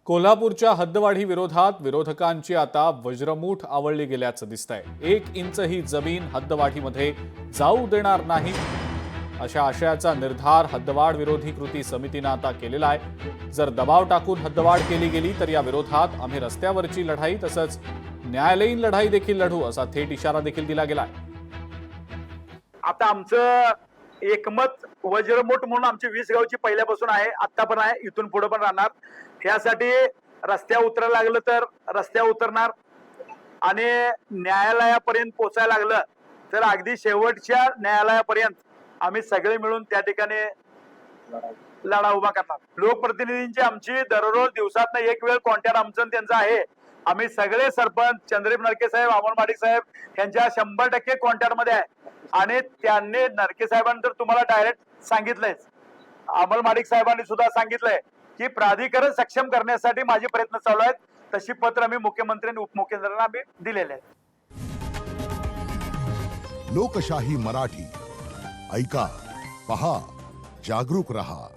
कोल्हापूरच्या हद्दवाढी विरोधात विरोधकांची आता वज्रमूठ आवळली गेल्याचं दिसतंय। 1 इंच ही जमीन हद्दवाढीमध्ये जाऊ देणार नाही अशा आशयाचा निर्धार हद्दवाढ विरोधी कृती समितीने आता केलेला आहे। जर दबाव टाकून हद्दवाढ केली गेली तर या विरोधात आम्ही रस्त्यावरची लढाई तसंच न्यायालयीन लढाई देखील लढू असा थेट इशारा देखील दिला गेलाय। आता आमचं एकमत वज्रमूठ म्हणून आमची 20 गावची पहिल्यापासून आहे, आता पण आहे, इथून पुढे पण राहणार। यासाठी रस्त्यावर उतरायला लागलं तर रस्त्यावर उतरणार आणि न्यायालयापर्यंत पोहोचायला लागलं तर अगदी शेवटच्या न्यायालयापर्यंत आम्ही सगळे मिळून त्या ठिकाणी लढा उभा करणार। लोकप्रतिनिधींची आमची दररोज दिवसातनं एक वेळ कॉन्टॅक्ट आमचं आणि त्यांचं आहे। आम्ही सगळे सरपंच चंद्रदीप नरके साहेब, अमोल माडिक साहेब यांच्या 100% कॉन्टॅक्ट मध्ये आहे आणि त्यांनी नरके साहेबांनी तर तुम्हाला डायरेक्ट सांगितलंय, अमोल माडिक साहेबांनी सुद्धा सांगितलंय की प्राधिकरण सक्षम करण्यासाठी माझे प्रयत्न चालू आहेत। तशी पत्र आम्ही मुख्यमंत्री आणि उपमुख्यमंत्र्यांना आम्ही दिलेले आहेत। लोकशाही मराठी ऐका, पहा, जागरूक रहा।